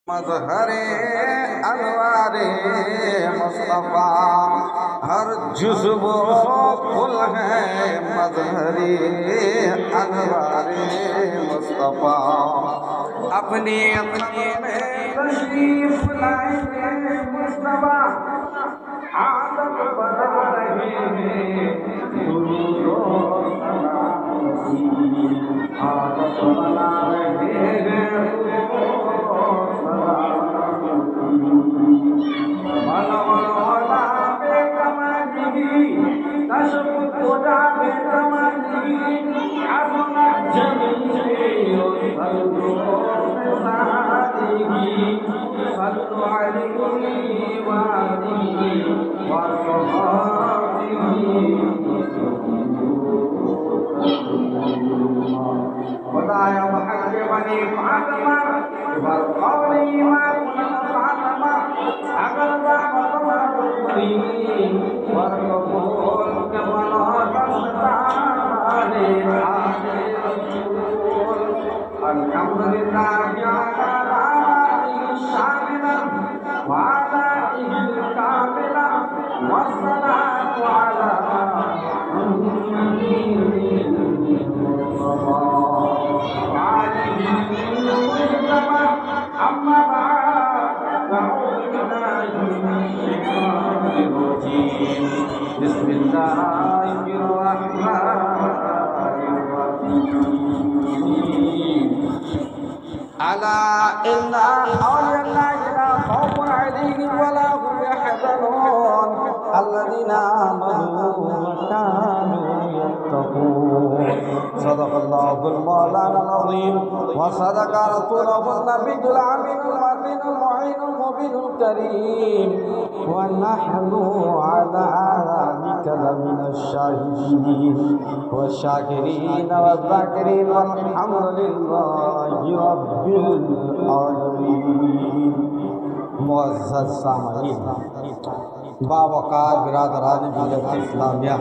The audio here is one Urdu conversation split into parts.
مظہر انوار مصطفیٰ ہر جزو کل ہے مظہر انوار مصطفیٰ اپنی میں تشریف لائے مصطفیٰ عادت بنا رہے ہیں درود و سلام کی عادت بنا رہے ہیں خدایا بحق بنی فاطمہ والقولی ما كنت فاطمہ اگر رحمت مرحبی والقبول کمالا تستعالي الحمدللہ على آله الشاملہ وعلى آله الكاملہ والصلاة على أما بعد أعوذ بالله من الشيطان الرجيم بسم الله الرحمن الرحيم ألا إن أولياء الله لا خوف عليهم ولا هم يحزنون الذين آمنوا وكانوا يتقون صدق الله المولانا العظيم وصدق رسوله النبي الأمين المتين المعين المبين الكريم ونحن على ذلك لمن الشاهدين والشاكرين والذاكرين والحمد لله رب العالمين. معزز سامعین، باوقار برادران ملت اسلامیہ،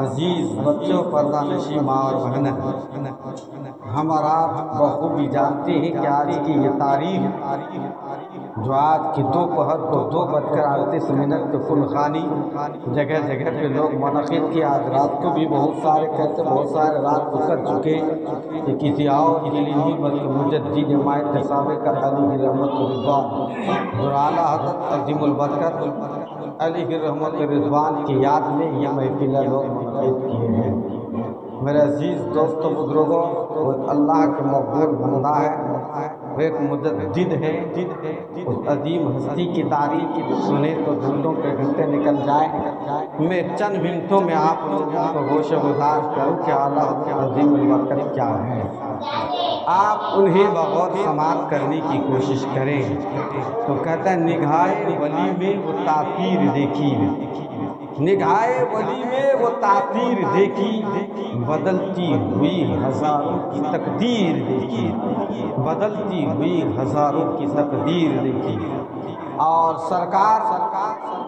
عزیز بچوں، پردہ نشین ماں اور بہنیں، ہم اور آپ بخوبی جانتے ہیں کہ آج کی یہ تاریخ جو آج کی دوپہر کو 2:38 کے فلخانی جگہ جگہ پہ لوگ منعقد کیا. آج رات کو بھی بہت سارے کہتے، بہت سارے رات کو کر چکے کہ کسی اور کے لیے نہیں بلکہ مجدد جماعت کے سابق علیہ رحمت رضوان اور اعلیٰ حضرت عظیم البرکت علیہ رحمت رضوان کی یاد میں یہ محفل لوگ منعقد کیے ہیں. میرے عزیز دوستوں، بزرگوں، وہ اللہ کے مقبول بندہ ہے، وہ ایک مجدد ہے. اس عظیم ہستی کی تاریخ سنے تو دھندوں کے گھنٹے نکل جائیں. میں چند منٹوں میں آپ لوگوں کو گوش گزار کروں کہ اعلیٰ عظیم البرکت کیا ہے. آپ انہیں بغور سماعت کرنے کی کوشش کریں تو کہتا ہے نگاہ ولی میں وہ تاثیر دیکھی، نگاہ ولی میں وہ تاثیر دیکھی، بدلتی ہوئی ہزاروں کی تقدیر دیکھی، بدلتی ہوئی ہزاروں کی تقدیر دیکھی. اور سرکار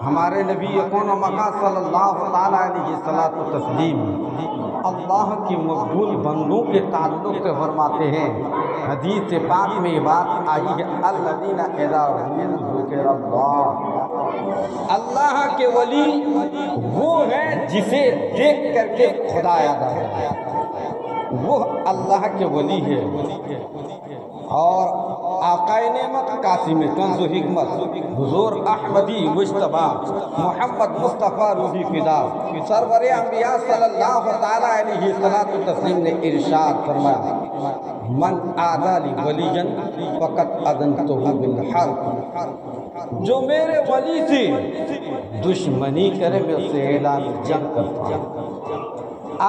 ہمارے نبی کون و مکہ صلی اللہ تعالیٰ علیہ وسلم اللہ کی مقبول بندوں کے تعلق سے فرماتے ہیں. حدیث پاک میں یہ بات آئی ہے الذین اذا ذکر اللہ، اللہ کے ولی وہ ہے جسے دیکھ کر کے خدا یاد آتا ہے، وہ اللہ کے ولی ہے. اور آقائے نعمت قاسم کنز و حکمت حضور احمدی مجتبی محمد مصطفیٰ روحی فدا سرور انبیاء صلی اللہ تعالیٰ علیہ وسلم نے ارشاد فرمایا من عادی لی ولیًا فقد اذنتہ بالحرب، جو میرے ولی سے دشمنی کرے میں اسے اعلان جنگ کرتا ہوں.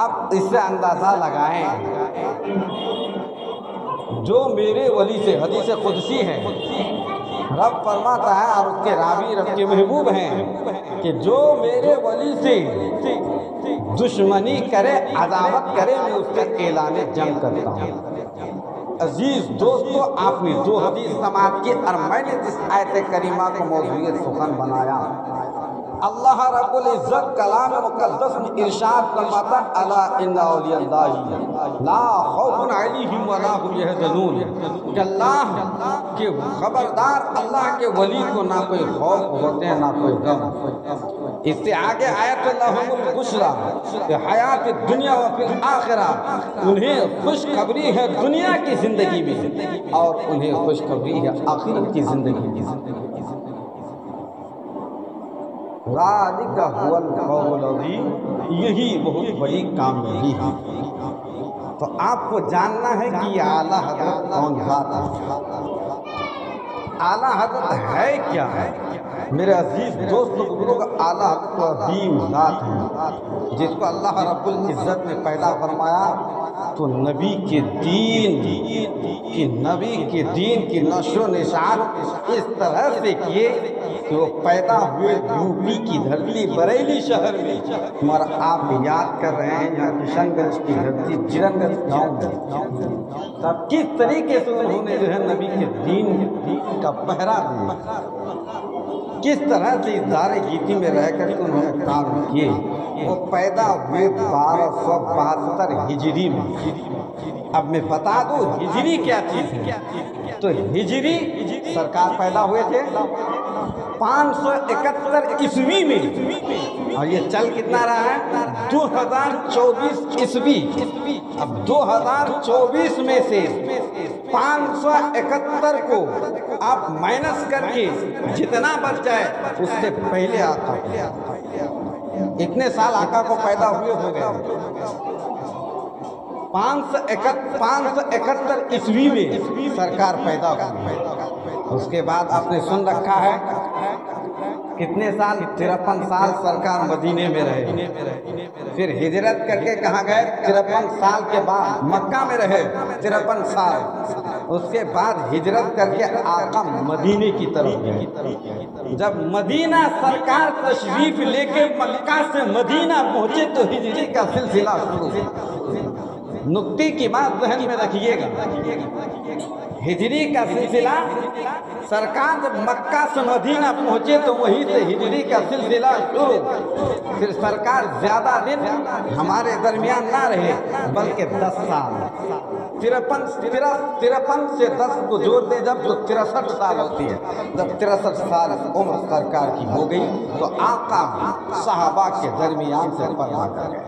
آپ اس سے اندازہ لگائیں، جو میرے ولی سے، حدیث قدسی ہے، رب فرماتا ہے اور اس کے راوی رب کے محبوب ہیں کہ جو میرے ولی سے دشمنی کرے، عداوت کرے، میں اس سے اعلان جنگ کرتا ہوں. عزیز دوستو، آپ نے دو حدیث سماعت کی اور میں نے جس آیت کریمہ کو موضوع سخن بنایا اللہ رب العزت کلام مقدس میں ارشاد فرماتا الا ان اولیاء اللہ لا خوف علیہم ولا هم یحزنون کہ اللہ کے خبردار اللہ کے ولی کو نہ کوئی خوف ہوتے ہیں نہ کوئی غم. اس سے آگے آیت لہم البشریٰ کہ حیات دنیا و فی الآخرہ انہیں خوشخبری ہے دنیا کی زندگی میں اور انہیں خوشخبری ہے آخرت کی زندگی میں. ذالک هو الفوز العظیم یہی بہت بڑی کامیابی ہے. تو آپ کو جاننا ہے کہ یہ اعلیٰ حضرت کون ذات ہے. اعلیٰ حضرت ہے کیا ہے؟ میرے عزیز دوستوں بزرگوں اعلیٰ حضرت تو عظیم ذات ہے جس کو اللہ رب العزت نے پیدا فرمایا تو نبی کے دین کی نشر و نشاط اس طرح سے کیے کہ وہ پیدا ہوئے یوپی کی دھرتی بریلی شہر میں. اور آپ یاد کر رہے ہیں یہاں کشن گنج کی دھرتی جرن گنج گاؤں میں تب کس طریقے سے انہوں نے جو ہے نبی کے دین کا پہرا دیا, کس طرح سے اس دار گیتی میں رہ کر کے انہوں نے کام کیے. وہ پیدا ہوئے 1272 ہجری میں. اب میں بتا دوں ہجری کیا چیز ہے. تو ہجری سرکار پیدا ہوئے تھے 571 عیسوی میں اور یہ چل کتنا رہا ہے 2024 عیسوی. اب 2024 میں سے 571 کو آپ مائنس کر کے جتنا بچ جائے اس سے پہلے آقا اتنے سال آقا کو پیدا ہوئے ہو گئے. 571 عیسوی میں سرکار پیدا ہوئی. اس کے بعد آپ نے سن رکھا ہے کتنے سال 53 سال سرکار مدینے میں رہے. پھر ہجرت کر کے کہاں گئے 53 سال کے بعد مکہ میں رہے 53 سال. اس کے بعد ہجرت کر کے آقا مدینے کی طرف گئے. جب مدینہ سرکار تشریف لے کے مکہ سے مدینہ پہنچے تو ہجری کا سلسلہ شروع ہوا. نکتے کی بات ذہن میں رکھیے گا. ہجری کا سلسلہ سرکار جب مکہ سے مدینہ پہنچے تو وہیں سے ہجری کا سلسلہ شروع. پھر سرکار زیادہ دن ہمارے درمیان نہ رہے بلکہ 10 سال. 53 سے 10 کو جوڑ دیں جب تو 63 سال ہوتی ہے. جب 63 سال عمر سرکار کی ہو گئی تو آقا صحابہ کے درمیان سے پردہ کر گئے.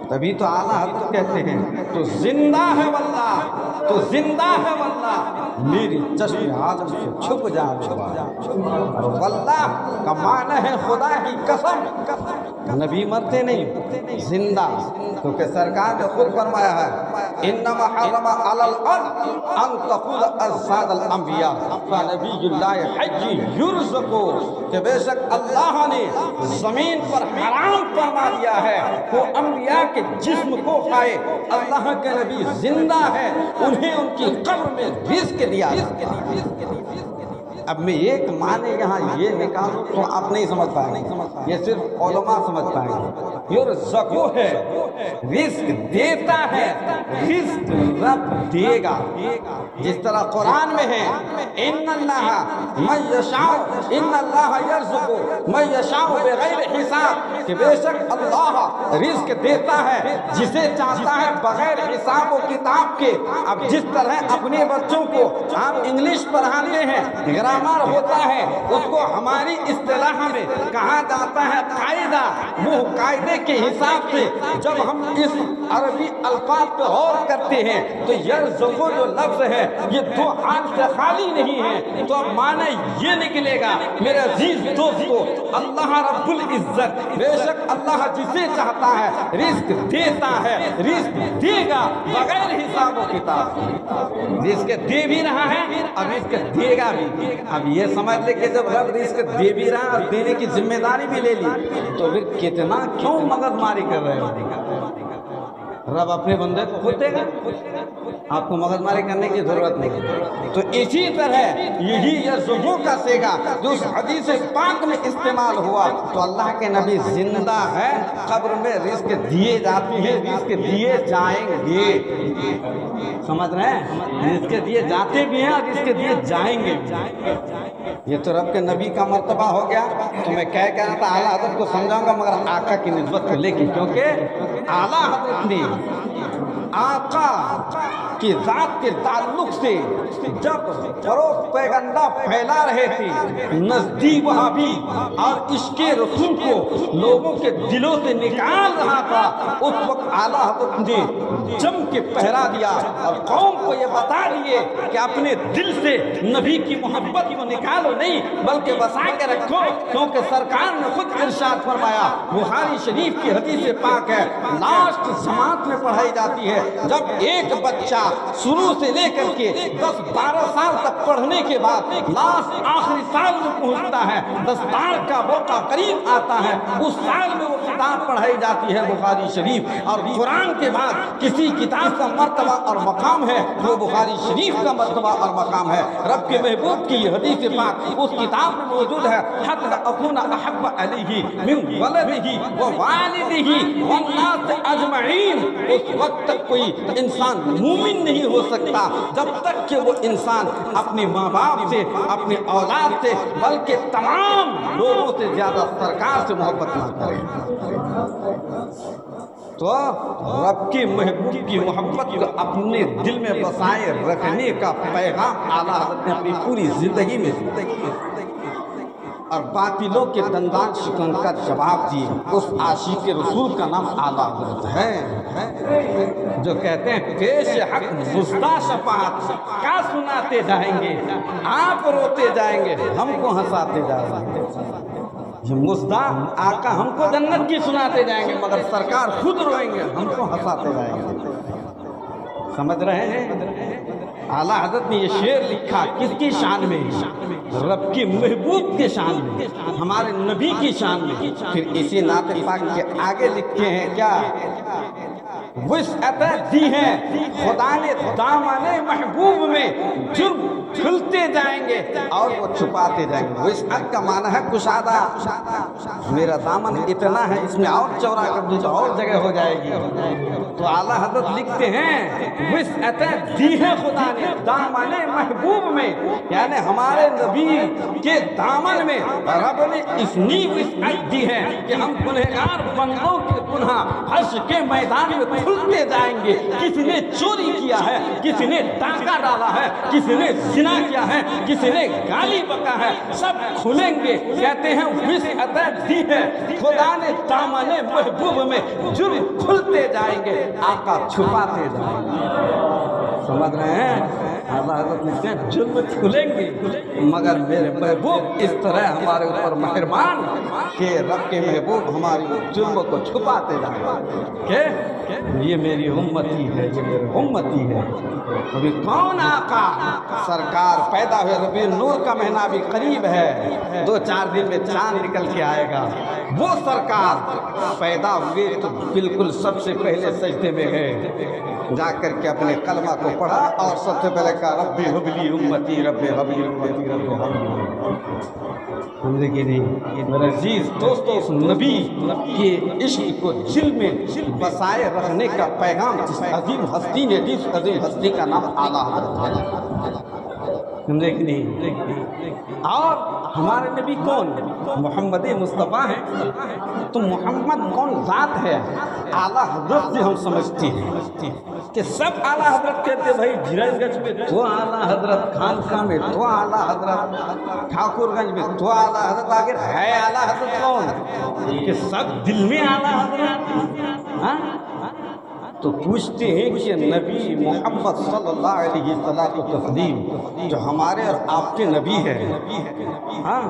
تبھی تو اعلیٰ حضرت کہتے ہیں تو زندہ ہے واللہ تو زندہ ہے واللہ میری چشم عالم سے چھپ جانے والا. واللہ کا معنی ہے خدا کی قسم. نبی مرتے نہیں زندہ, کیونکہ سرکار نے خود فرمایا ہے انما حرم علی الارض ان تقول اجساد الانبیاء فنبی اللہ حی یرزق, کہ بے شک اللہ نے زمین پر حرام فرما دیا ہے وہ انبیاء کے جسم کو کھائے. اللہ کے نبی زندہ ہے انہیں ان کی قبر میں رزق دیا. اب میں ایک معنی یہاں یہ نکالوں تو آپ نہیں سمجھ پائیں گے, یہ صرف علماء سمجھ پائیں گے. یرزقو ہے رزق دیتا ہے, رزق رب دے گا. جس طرح قرآن میں ہے ان اللہ من یشاء ان اللہ یرزق من یشاء بغیر حساب, کہ بے شک اللہ رزق دیتا ہے جسے چاہتا ہے بغیر حساب و کتاب کے. اب جس طرح اپنے بچوں کو آپ انگلش پڑھاتے ہیں گرامر ہوتا ہے اس کو ہماری اصطلاح میں کہا جاتا ہے قاعدہ. وہ قاعدے کے حساب سے جب ہم اس عربی الفاظ پہ غور کرتے ہیں تو یرزقو جو لفظ ہے یہ دو حال سے خالی نہیں ہے. تو اب معنی یہ نکلے گا میرے عزیز دوستو اللہ رب العزت بے شک اللہ جسے چاہتا ہے رزق دیتا ہے, رزق دے گا بغیر حساب و کتاب. رزق دے بھی رہا ہے اور رزق دے گا بھی. اب یہ سمجھ لے کہ جب رب رزق دے بھی رہا اور دینے کی ذمہ داری بھی لے لی تو پھر کتنا کیوں مغز ماری کر رہے ہو. رب اپنے بندے کو خود دے گا، آپ کو مغز ماری کرنے کی ضرورت نہیں۔ تو اسی طرح یہی یرزقو کا صیغہ جو اس حدیث پاک میں استعمال ہوا، تو اللہ کے نبی زندہ ہے، قبر میں رزق دیے جاتے ہیں، رزق دیے جائیں گے، سمجھ رہے ہیں؟ رزق دیے جاتے بھی ہیں اور رزق دیے جائیں گے۔ یہ تو رب کے نبی کا مرتبہ ہو گیا۔ تو میں کہہ رہا تھا اعلیٰ حضرت کو سمجھاؤں گا مگر آقا کی نسبت کو لے کے، کیونکہ اعلیٰ حضرت نے آقا کی ذات کے تعلق سے جب فروغ پیغندہ پھیلا رہے تھے، نزدیک وہابی اور عشق رسول کو لوگوں کے دلوں سے نکال رہا تھا، اس وقت اعلیٰ حضرت نے جم کے پہرا دیا اور قوم کو یہ بتا دیے کہ اپنے دل سے نبی کی محبت کو نکالو نہیں بلکہ بسا کے رکھو، کیونکہ سرکار نے خود ارشاد فرمایا، بخاری شریف کی حدیث پاک ہے، لاسٹ جماعت میں پڑھائی جاتی ہے، جب ایک بچہ شروع سے لے کر کے 10-12 سال تک پڑھنے کے بعد لاسٹ آخری سال میں پہنچتا ہے، دستار کا موقع قریب آتا ہے، اس سال میں وہ کتاب پڑھائی جاتی ہے بخاری شریف، اور قرآن کے بعد کسی کتاب کا مرتبہ اور مقام ہے وہ بخاری شریف کا مرتبہ اور مقام ہے۔ رب کے محبوب کی یہ حدیث پاک اس کتاب میں موجود ہے، حتی اکون احب علیہ من ولدہ ووالدہ والناس اجمعین۔ اس وقت تک کوئی انسان مومن نہیں ہو سکتا جب تک کہ وہ انسان اپنے ماں باپ سے، اپنے اولاد سے، بلکہ تمام لوگوں سے زیادہ سرکار سے محبت نہ کرے۔ تو رب کے محبوب کی محبت کو اپنے دل میں بسائے رکھنے کا پیغام اعلیٰ حضرت نے اپنی پوری زندگی میں اور باطلوں کے دندان شکن کا جواب دیے۔ اس عاشق رسول کا نام اعلیٰ حضرت ہے، جو کہتے ہیں پیش حق مزدہ شفاعت کیا سناتے جائیں گے، آپ روتے جائیں گے، ہم کو ہنساتے جائیں گے۔ یہ مزدہ آقا ہم کو جنت کی سناتے جائیں گے مگر سرکار خود روئیں گے، ہم کو ہنساتے جائیں گے۔ سمجھ رہے ہیں؟ اعلیٰ حضرت نے یہ شعر لکھا کس کی شان میں؟ رب کی محبوب کے شان میں، ہمارے نبی کی شان میں۔ پھر اسی نعت پاک کے آگے لکھتے ہیں کیا؟ وسعت دی ہے خدا نے دامن محبوب میں، جرم کھلتے جائیں گے اور وہ چھپاتے جائیں گے۔ وسعت کا معنی ہے کشادہ، میرا دامن اتنا ہے اس میں اور چوڑا کر دو تو اور جگہ ہو جائے گی۔ تو اعلیٰ حضرت لکھتے ہیں وسعت دی ہے خدا نے دامن محبوب میں، یعنی ہمارے نبی کے دامن میں رب نے اتنی وسعت دی ہے کہ ہم گنہگار بندوں کے گناہ حشر کے میدان میں کھلتے جائیں گے۔ کسی نے چوری کیا ہے، کسی نے ڈاکہ ڈالا ہے، کسی نے زنا کیا ہے، کسی نے گالی بکا ہے، سب کھلیں گے۔ کہتے ہیں وسعت دی ہے خدا نے دامن محبوب میں، جرم کھلتے جائیں گے، آقا چھپاتے جائیں گے۔ سمجھ رہے ہیں؟ اعلیٰ حضرت نے کہا جرم کھلیں گے مگر میرے محبوب اس طرح ہمارے اوپر مہربان کہ رب کے محبوب ہماری جرم کو چھپاتے جائیں کہ یہ میری امتی ہے، یہ میری امتی ہے۔ ابھی کون آقا سرکار پیدا ہوئے، ربیع نور کا مہینہ بھی قریب ہے، 2-4 دن میں چاند نکل کے آئے گا۔ وہ سرکار پیدا ہوئے تو بالکل سب سے پہلے سجدے میں گئے، جا کر کے اپنے کلمہ کو پڑھا اور سب سے پہلے کہا ربی حبلی امتی، ربی حبلی امتی، ربی حبلی۔ زندگی نہیں میرے عزیز دوستو، اس نبی کے عشق کو دل میں بسائے رکھنے کا پیغام جس عظیم ہستی نے، جس عظیم ہستی کا نام اعلیٰ حضرت ہے۔ اور ہمارے نبی کون؟ محمد مصطفیٰ ہیں۔ تو محمد کون ذات ہے؟ اعلیٰ حضرت سے ہم سمجھتے ہیں کہ سب اعلیٰ حضرت کہتے بھائی جھیرن گنج میں تو اعلیٰ حضرت، خانقاہ میں تو اعلیٰ حضرت، ٹھاکر گنج میں تو اعلیٰ حضرت، آخر ہے اعلیٰ حضرت کون؟ کہ سب دل میں اعلیٰ حضرت۔ تو پوچھتے ہیں کہ نبی محمد صلی اللہ علیہ وسلم جو ہمارے اور آپ کے نبی ہے، ہاں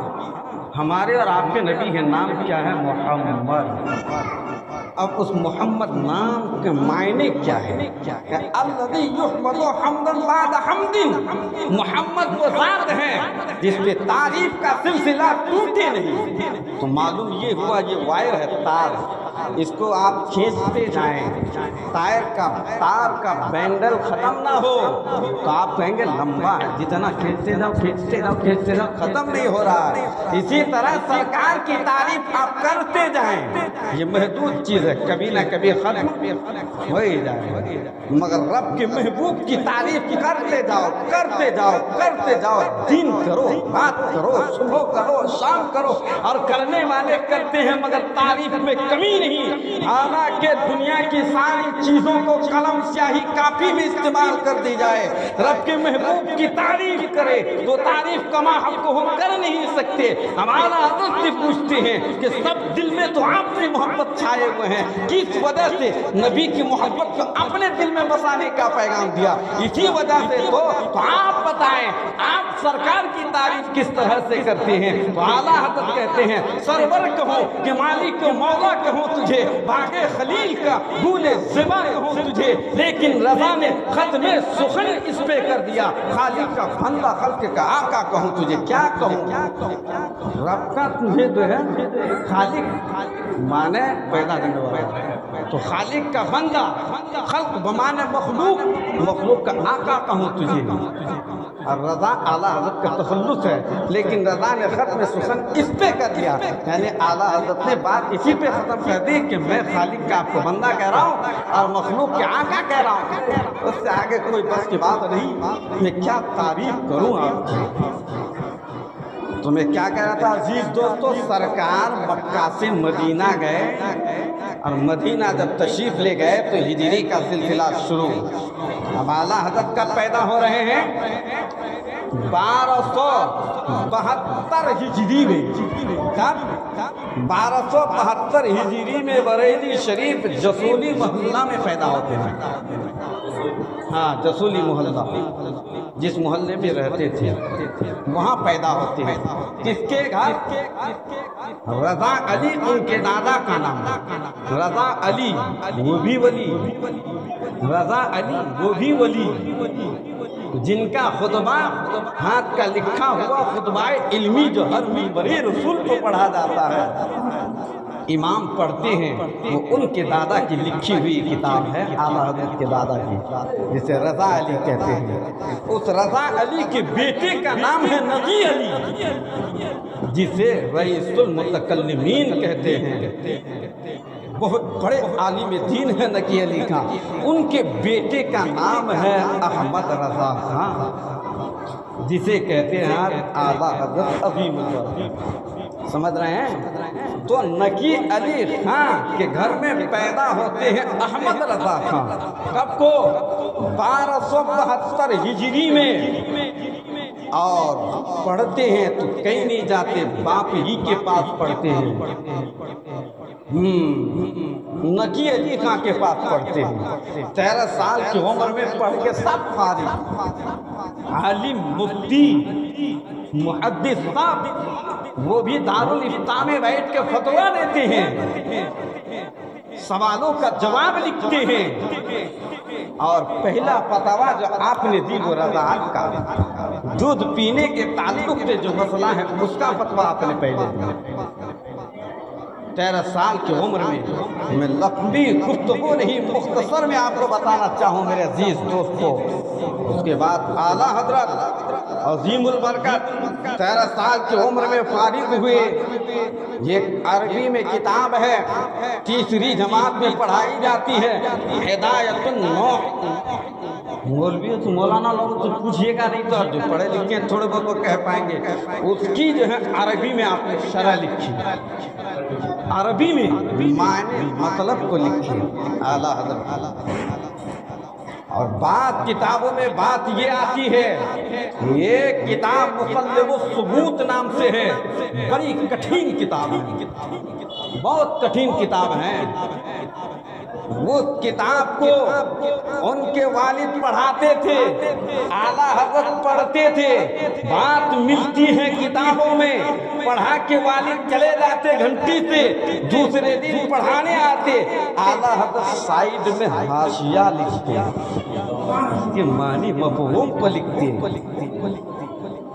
ہمارے اور آپ کے نبی ہے، نام کیا ہے؟ محمد۔ اب اس محمد نام کے معنی کیا ہے؟ الذی یحمد حمدا بعد حمد، محمد وہ ذات ہے جس پہ تعریف کا سلسلہ ٹوٹے نہیں۔ تو معلوم یہ ہوا یہ وائر ہے، تار اس کو آپ کھینچتے جائیں، تار کا بینڈل ختم نہ ہو تو آپ کہیں گے لمبا ہے، جتنا کھینچتے جاؤ کھینچتے جاؤ کھینچتے جاؤ ختم نہیں ہو رہا ہے۔ اسی طرح سرکار کی تعریف آپ کرتے جائیں، یہ محدود چیز ہے، کبھی نہ کبھی ختم ہو ہی جائے، مگر رب کے محبوب کی تعریف کرتے جاؤ کرتے جاؤ کرتے جاؤ، دن کرو رات کرو صبح کرو شام کرو، اور کرنے والے کرتے ہیں مگر تعریف میں کمی نہیں۔ حالانکہ دنیا کی ساری چیزوں کو قلم سیاہی کاپی میں استعمال کر دی جائے، رب کے محبوب کی تعریف کرے تو تعریف کما حق کو ہم کر نہیں سکتے۔ ہمارا حضرت سے پوچھتے ہیں کہ سب دل میں تو آپ کی محبت چھائے ہوئے ہیں، کس وجہ سے؟ نبی کی محبت کو اپنے دل میں بسانے کا پیغام دیا، اسی وجہ سے تو آپ بتائیں آپ سرکار کی تعریف کس طرح سے کرتے ہیں؟ تو اعلیٰ حضرت کہتے ہیں سرور کہوں کہ مالک کو مولا کہوں تجھے، باغ خلیل کا گول زبا کہوں تجھے، لیکن رضا نے ختم سخن اس پہ کر دیا، خالق کا بندہ خلق کا آقا کہوں تجھے، کیا کہوں؟ رب کا تجھے جو ہے خالق مانے پیدا کرنے والا، تو خالق کا بندہ، خلق بمانے مخلوق، مخلوق کا آقا کہوں تجھے۔ اور رضا اعلیٰ حضرت کا تخلص ہے، لیکن رضا نے ختم سخن اس پہ کر دیا، یعنی اعلیٰ حضرت نے بات اسی پہ ختم کر دی کہ میں خالق کا آپ کو بندہ کہہ رہا ہوں اور مخلوق کے آقا کہہ رہا ہوں، اس سے آگے کوئی بس کی بات نہیں۔ میں کیا تعریف کروں آپ کی؟ تو میں کیا کہہ رہا تھا عزیز دوستو، سرکار مکہ سے مدینہ گئے، اور مدینہ جب تشریف لے گئے تو ہجری کا سلسلہ شروع۔ اب اعلیٰ حضرت کب پیدا ہو رہے ہیں؟ 1272 ہجری میں۔ کب؟ 1272 ہجری میں بریلی شریف جسولی محلہ میں پیدا ہوتے ہیں۔ ہاں، جسولی محلہ، جس محلے میں رہتے تھے وہاں پیدا ہوتے ہیں۔ کس کے گھر؟ رضا علی ان کے دادا کا نام، رضا علی وہ بھی ولی، رضا علی وہ بھی ولی، جن کا خطبہ ہاتھ کا لکھا ہوا خطبہ علمی جو ہر منبر رسول کو پڑھا جاتا ہے، امام پڑھتے ہیں، وہ ان کے دادا کی لکھی ہوئی کتاب ہے، اعلیٰ حضرت کے دادا کی، جسے رضا علی کہتے ہیں۔ اس رضا علی کے بیٹے کا نام ہے نقی علی، جسے رئیس المتکلمین کہتے ہیں، بہت بڑے عالم دین ہے نقی علی کا۔ ان کے بیٹے کا نام ہے احمد رضا خان، جسے کہتے ہیں اعلیٰ حضرت عظیم الورد۔ سمجھ رہے ہیں؟ تو نقی علی خان کے گھر میں پیدا ہوتے ہیں احمد رضا خان۔ کب کو؟ 1272 ہجری میں۔ اور پڑھتے ہیں تو کہیں نہیں جاتے، باپ ہی کے پاس پڑھتے ہیں، نقی علی خان کے پاس پڑھتے ہیں۔ 13 سال کی عمر میں پڑھ کے سب فارغ، عالم مفتی محدث صاحب، وہ بھی دارالافتاء میں بیٹھ کے فتویٰ دیتے ہیں، سوالوں کا جواب لکھتے ہیں، اور پہلا فتویٰ جو آپ نے دی وہ رضاعت کا، دودھ پینے کے تعلق سے جو مسئلہ ہے اس کا فتویٰ آپ نے پہلے دیا۔ 13 سال کی عمر میں لمبی گفتگو نہیں، مختصر میں آپ کو بتانا چاہوں میرے عزیز دوستو۔ اس کے بعد اعلیٰ حضرت عظیم البرکت 13 سال کی عمر میں فارغ ہوئے۔ یہ عربی میں کتاب ہے، 3ری جماعت میں پڑھائی جاتی ہے، ہدایت النوح۔ مولوی تو مولانا لوگوں سے پوچھئے گا نہیں، تو جو پڑھے لکھے ہیں تھوڑے بہت وہ کہہ پائیں گے۔ اس کی جو ہے عربی میں آپ نے شرح لکھی، عربی میں معنی مطلب کو لکھی اعلیٰ حضرت۔ اور بات کتابوں میں بات یہ آتی ہے، یہ کتاب مصلب الثبوت نام سے ہے، بڑی کٹھین کتاب ہے، بہت کٹھین کتاب ہے۔ وہ کتاب کو ان کے والد پڑھاتے تھے، اعلیٰ حضرت پڑھتے تھے، بات ملتی ہے کتابوں میں، پڑھا کے والد چلے جاتے گھنٹی سے، دوسرے دن پڑھانے آتے، اعلیٰ حضرت سائیڈ میں حاشیہ لکھتے، اس کے معنی مفہوم پر لکھتے۔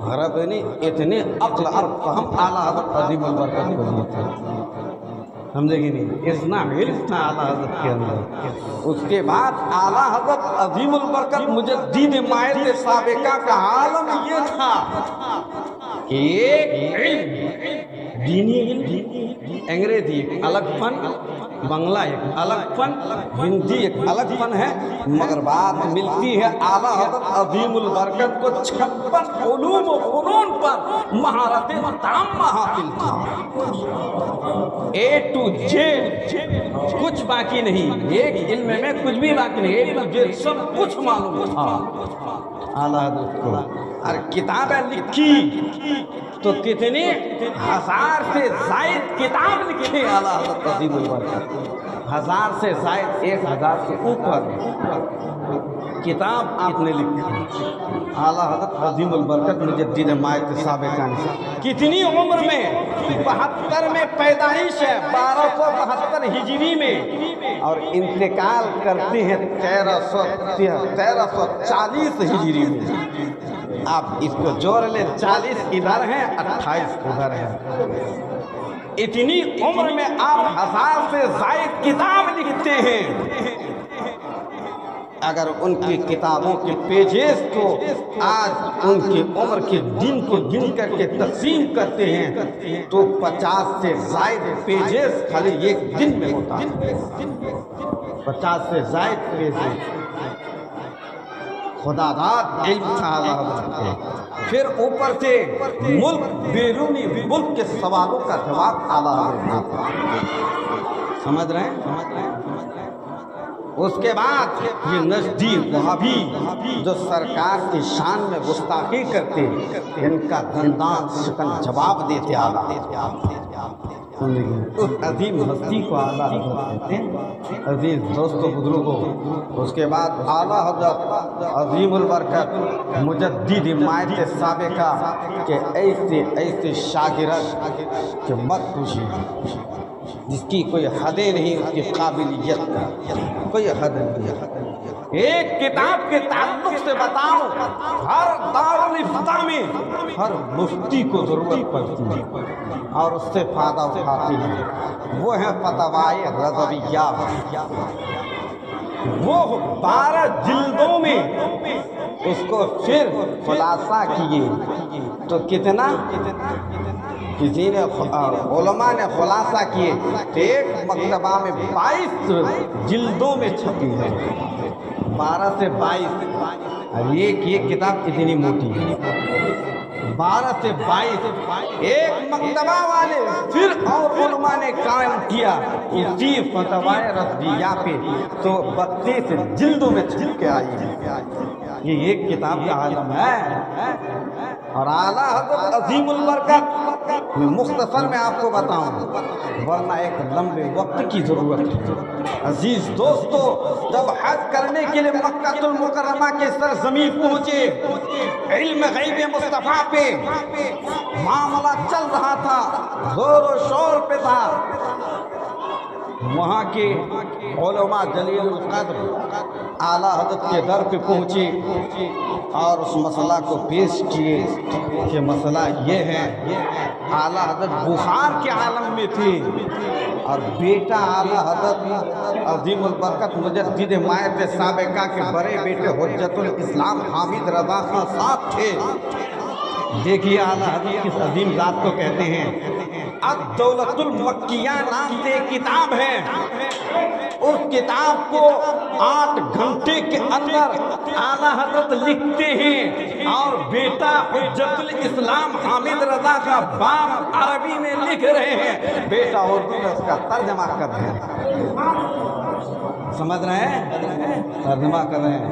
عرب نے اتنے عقل اور فہم اعلیٰ حضرت عظیم البرکت کو دیے تھے۔ سمجھے گی نہیں، اتنا علم تھا اعلیٰ حضرت کے اندر۔ اس کے بعد اعلیٰ حضرت عظیم البرکت مجدد مائت سابقہ کا عالم یہ تھا کہ ایک علم، دینی علم، انگریزی ایک الگ فن، بنگلہ ایک الگ فن، ہندی ایک الگ فن ہے، مگر بات ملتی ہے اعلیٰ حضرت عظیم البرکت کو 56 علوم و فنون پر مہارت تامہ حاصل تھا، A to Z کچھ باقی نہیں، ایک علم میں کچھ بھی باقی نہیں، A to Z سب کچھ معلوم تھا اعلیٰ حضرت کو۔ اور کتابیں لکھی تو کتنی 1000 سے زائد کتاب لکھی اعلیٰ حضرت عظیم البرکت، 1000 سے زائد، 1000 سے اوپر کتاب آپ نے لکھی اعلیٰ حضرت عظیم البرکت مجدد مائت سابقہ نے۔ کتنی عمر میں؟ 72 میں پیدائش ہے، 1272 ہجری میں، اور انتقال کرتے ہیں 1340 ہجری میں۔ آپ اس کو جوڑ لیں، 40 ادھر ہیں، 28 ادھر ہیں۔ اتنی عمر میں آپ 1000 سے زائد کتاب لکھتے ہیں۔ اگر ان کی کتابوں کے پیجز کو آج ان کی عمر کے دن کو گن کر کے تقسیم کرتے ہیں تو 50 سے زائد پیجز خالی ایک دن میں ہوتا ہے، 50 سے زائد پیجز۔ خدا داد علم تھا اعلیٰ حضرت کے۔ پھر اوپر سے ملک بیرونی ملک کے سوالوں کا جواب اعلیٰ حضرت نے۔ سمجھ رہے ہیں؟ اس کے بعد یہ نزدیک وہابی جو سرکار کی شان میں گستاخی کرتے، ان کا دندان شکن جواب دیتے اعلیٰ اس عظیم ہستی کو اعلیٰ حضرت کہتے ہیں۔ عزیز دوستو بزرگوں، اس کے بعد اعلیٰ حضرت عظیم البرکت مجدد مائت سابقہ کے ایسے ایسے شاگرد کہ مت پوچھیے، جس کی کوئی حدیں نہیں، اس کی قابلیت کوئی حد نہیں۔ ایک کتاب کے تعلق سے بتاؤں، ہر دارالفتہ میں ہر مفتی کو ضرورت پڑتی ہے اور اس سے فائدہ اٹھاتی ہے، وہ ہے فتاوی رضویہ۔ وہ 12 جلدوں میں اس کو پھر خلاصہ کیے تو کتنا، کسی نے علماء نے خلاصہ کیے تو ایک مکتبہ میں 22 جلدوں میں چھپی ہے، 12 سے 22۔ اب ایک کتاب اتنی موٹی ہے، 12 سے 22 ایک مکتبہ والے۔ پھر اور علماء نے قائم کیا اسی فتاوی رضویہ پہ تو 32 جلدوں میں چھپ کے آئی ہے۔ یہ ایک کتاب کا عالم ہے۔ اور اعلیٰ حضرت عظیم البرکت میں مختصر میں آپ کو بتاؤں، ورنہ ایک لمبے وقت کی ضرورت ہے۔ عزیز دوستو، جب حج کرنے کے لیے مکہ المکرمہ کے سرزمین پہنچے، علم غیب مصطفیٰ پہ معاملہ چل رہا تھا، زور و شور پہ تھا۔ وہاں کے علماء جلیل القدر اعلیٰ حضرت کے در پہ پہنچے اور اس مسئلہ کو پیش کیے کہ مسئلہ یہ ہے، اعلیٰ حضرت بخار کے عالم میں تھے اور بیٹا اعلیٰ حضرت عظیم البرکت مجدد مائت سابقہ کے بڑے بیٹے حجت الاسلام حامد رضا خان صاحب تھے۔ دیکھیے اعلیٰ حضرت کس عظیم ذات کو کہتے ہیں۔ الدولت المکیہ نام سے کتاب ہے، اس کتاب کو 8 گھنٹے کے اندر اعلیٰ حضرت لکھتے ہیں اور بیٹا حجت الاسلام حامد رضا کا باپ عربی میں لکھ رہے ہیں، بیٹا اردو میں اس کا ترجمہ کر رہے ہیں۔ سمجھ رہے ہیں؟ ترجمہ کر رہے ہیں۔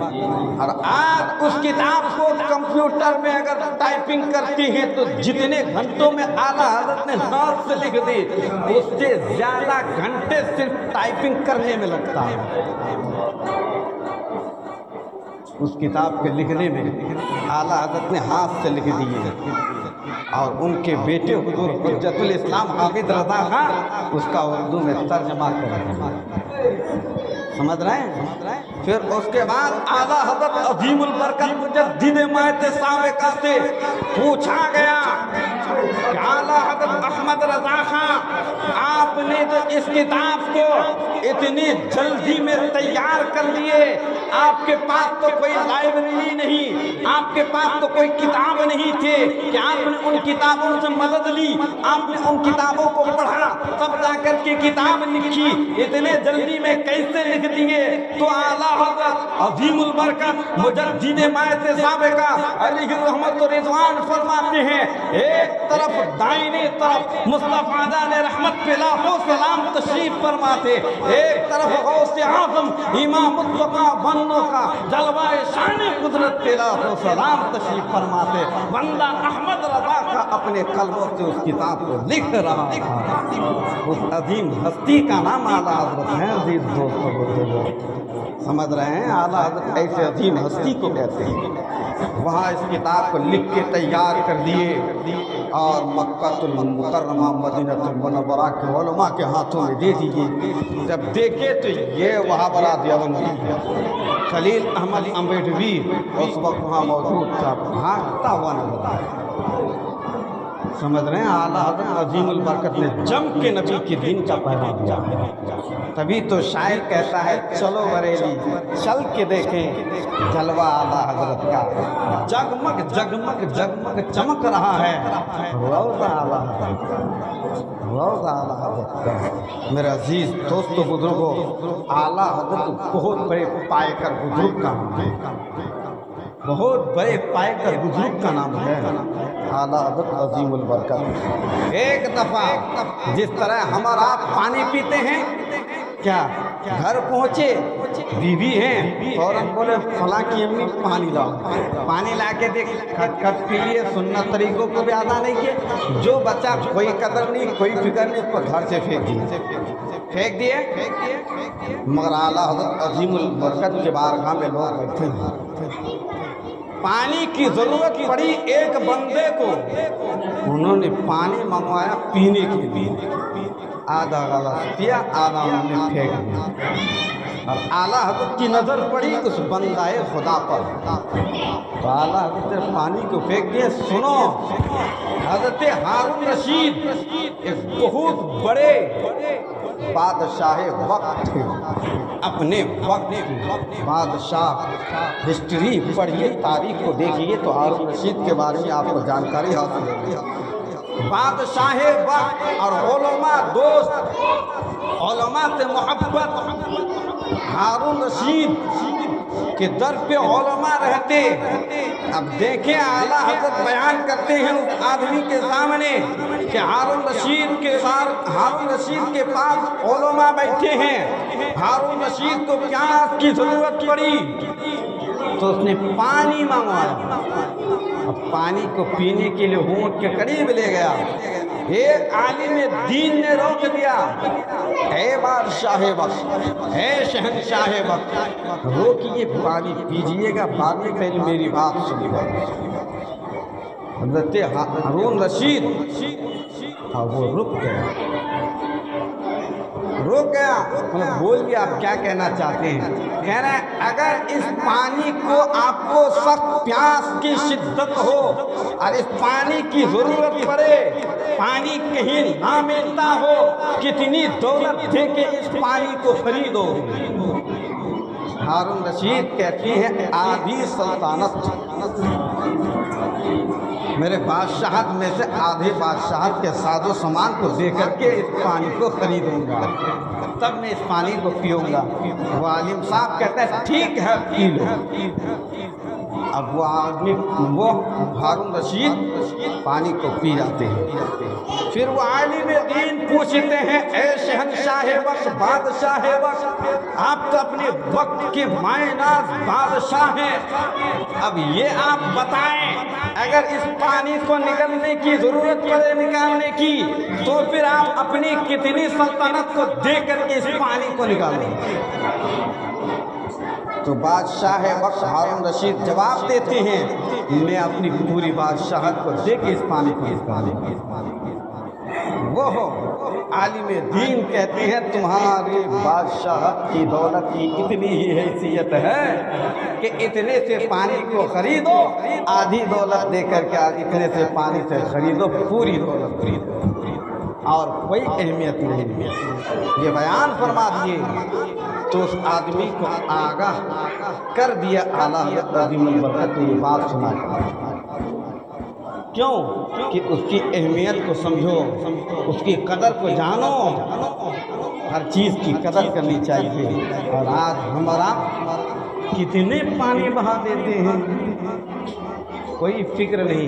اور آج اس کتاب کو کمپیوٹر میں اگر ٹائپنگ کرتی ہیں تو جتنے گھنٹوں میں اعلیٰ حضرت نے ہاتھ سے لکھ دی، اس سے زیادہ گھنٹے صرف ٹائپنگ کرنے میں لگتا ہے۔ اس کتاب کے لکھنے میں اعلیٰ حضرت نے ہاتھ سے لکھ دیے اور ان کے بیٹے حضور حجت الاسلام حامد رضا خان اس کا اردو میں ترجمہ کر رہے ہیں۔ سمجھ رہے ہیں؟ پھر اس کے بعد اعلیٰ حضرت عظیم البرکت مجدد مائت سابقہ سے پوچھا گیا کہ اعلیٰ حضرت احمد رضا خان آپ آپ نے تو اس کتاب کو اتنی جلدی میں تیار کر لیے، آپ کے پاس تو کوئی لائبریری نہیں، آپ کے پاس تو کوئی کتاب نہیں تھے کہ آپ نے ان کتابوں سے مدد لی، آپ نے ان کتابوں کو پڑھا تب جا کر کے کتاب لکھی، اتنے جلدی میں کیسے لکھ دیے؟ تو اعلیٰ حضرت عظیم البرکت مجدد مایت سابقہ علیہ رحمت و رضوان فرماتے ہیں، ایک طرف دائنی طرف مصطفیٰ جان رحمت پہ لاکھوں سلام تشریف فرماتے، ایک طرف غوث اعظم امام مطلقہ بنوں کا جلوہ شان قدرت پہ لاکھوں سلام تشریف فرماتے، بندہ احمد رضا کا اپنے قلبوں سے اس کتاب کو لکھ رہا تھا۔ اس عظیم ہستی کا نام اعلیٰ حضرت ہے۔ عزیز دوستو، سمجھ رہے ہیں؟ اعلیٰ حضرت ایسے عظیم ہستی کو کہتے ہیں۔ وہاں اس کتاب کو لکھ کے تیار کر دیے اور مکہ المکرمہ مدینہ المنورہ کے علماء کے ہاتھوں میں دے دیے۔ جب دیکھے تو یہ وہاں برا دیوبندی خلیل احمد امبیڈوی اس وقت وہاں موجود تھا، بھاگتا ہوا نظر آیا۔ سمجھ رہے ہیں؟ اعلیٰ حضرت عظیم البرکت نے جم کے نبی کے دین کا پیغام دیا۔ تبھی تو شاعر کہتا ہے، چلو بریلی چل کے دیکھیں جلوہ اعلیٰ حضرت کا، جگمگ جگمگ جگمگ چمک رہا ہے روضہ اعلیٰ حضرت کا، روضہ اعلیٰ حضرت کا۔ میرے عزیز دوستو بزرگوں، اعلیٰ حضرت بہت بڑے پائے کر بزرگ کا نام ہے، بہت بڑے پائے کر بزرگ کا نام ہے اعلیٰ حضرت عظیم البرکت۔ ایک دفعہ جس طرح ہم اور آپ پانی پیتے ہیں، کیا گھر پہنچے بیوی ہیں فوراً بولے فلاں کی امی پانی لاؤ، پانی لا کے دیکھ کھٹ کھٹ پی لیے، سنت طریقوں کو بھی ادا نہیں کیے، جو بچہ کوئی قدر نہیں کوئی فکر نہیں، اس کو گھر سے پھینک دیے۔ مگر اعلیٰ حضرت عظیم البرکت کے بارگاہ میں لوگ بیٹھے ہیں، پانی کی ضرورت پڑی ایک بندے کو، انہوں نے پانی منگوایا پینے کے لیے، آدھا غلط پیا آدھا انہوں نے پھینک دیا، اور اعلیٰ حضرت کی نظر پڑی اس بندہ خدا پر، تو اعلیٰ حضرت نے پانی کو پھینک دیا۔ سنو، حضرت ہارون رشید ایک بہت بڑے بادشاہ وقت تھے، اپنے وقت بادشاہ، ہسٹری پڑھیے، تاریخ کو دیکھیے تو ہارون رشید کے بارے میں آپ کو جانکاری حاصل ہوگی۔ بادشاہ وقت اور علماء دوست، علماء سے محبت، ہارون رشید کے در پہ علماء رہتے۔ اب دیکھیں اعلیٰ حضرت بیان کرتے ہیں اس آدمی کے سامنے کہ ہارون رشید کے پاس علماء بیٹھے ہیں، ہارون رشید کو پیاس کی ضرورت پڑی تو اس نے پانی منگوایا، اب پانی کو پینے کے لیے ہونٹ کے قریب لے گیا، ایک عالم دین نے روک دیا، اے بادشاہ وقت، اے شہنشاہ وقت، روکیے پانی پیجیے گا بعد میں، پہلے میری بات سنیے۔ حضرت ہارون رشید وہ رک گیا، بولیے آپ کیا کہنا چاہتے ہیں؟ کہہ رہے ہیں اگر اس پانی کو آپ کو سخت پیاس کی شدت ہو اور اس پانی کی ضرورت پڑے، پانی کہیں نہ ملتا ہو، کتنی دولت دے کے اس پانی کو خریدو؟ ہارون رشید کہتی ہیں آدھی سلطنت، میرے بادشاہت میں سے آدھے بادشاہت کے ساز و سامان کو دے کر کے اس پانی کو خریدوں گا، تب میں اس پانی کو پیوں گا۔ وہ عالم صاحب کہتا ہے ٹھیک ہے پی لو۔ اب وہ آدمی وہ ہارون رشید پانی کو پی جاتے ہیں، پھر وہ عالم دین پوچھتے ہیں اے شہنشاہ وقت، بادشاہ وقت، آپ تو اپنے وقت کے مائناز بادشاہ ہیں، اب یہ آپ بتائیں اگر اس پانی کو نکلنے کی ضرورت پڑے نکالنے کی تو پھر آپ اپنی کتنی سلطنت کو دے کر کے اس پانی کو نکالیں؟ تو بادشاہ وقت ہارون رشید جواب دیتے ہیں میں اپنی پوری بادشاہت کو دے کے اس پانی کو نکالوں۔ وہ عالم دین کہتے ہیں تمہاری بادشاہت کی دولت کی اتنی ہی حیثیت ہے کہ اتنے سے پانی کو خریدو، آدھی دولت دے کر کے اتنے سے پانی سے خریدو، پوری دولت خریدو۔ اور کوئی اہمیت نہیں، یہ بیان فرما دیے تو اس آدمی کو آگاہ کر دیا اعلیٰ حضرت عظیم البرکت نے یہ بات سنا کر۔ کیوں کہ اس کی اہمیت کو سمجھو، اس کی قدر کو جانو، ہر چیز کی قدر کرنی چاہیے۔ اور آج ہمارا کتنے پانی بہا دیتے ہیں، کوئی فکر نہیں،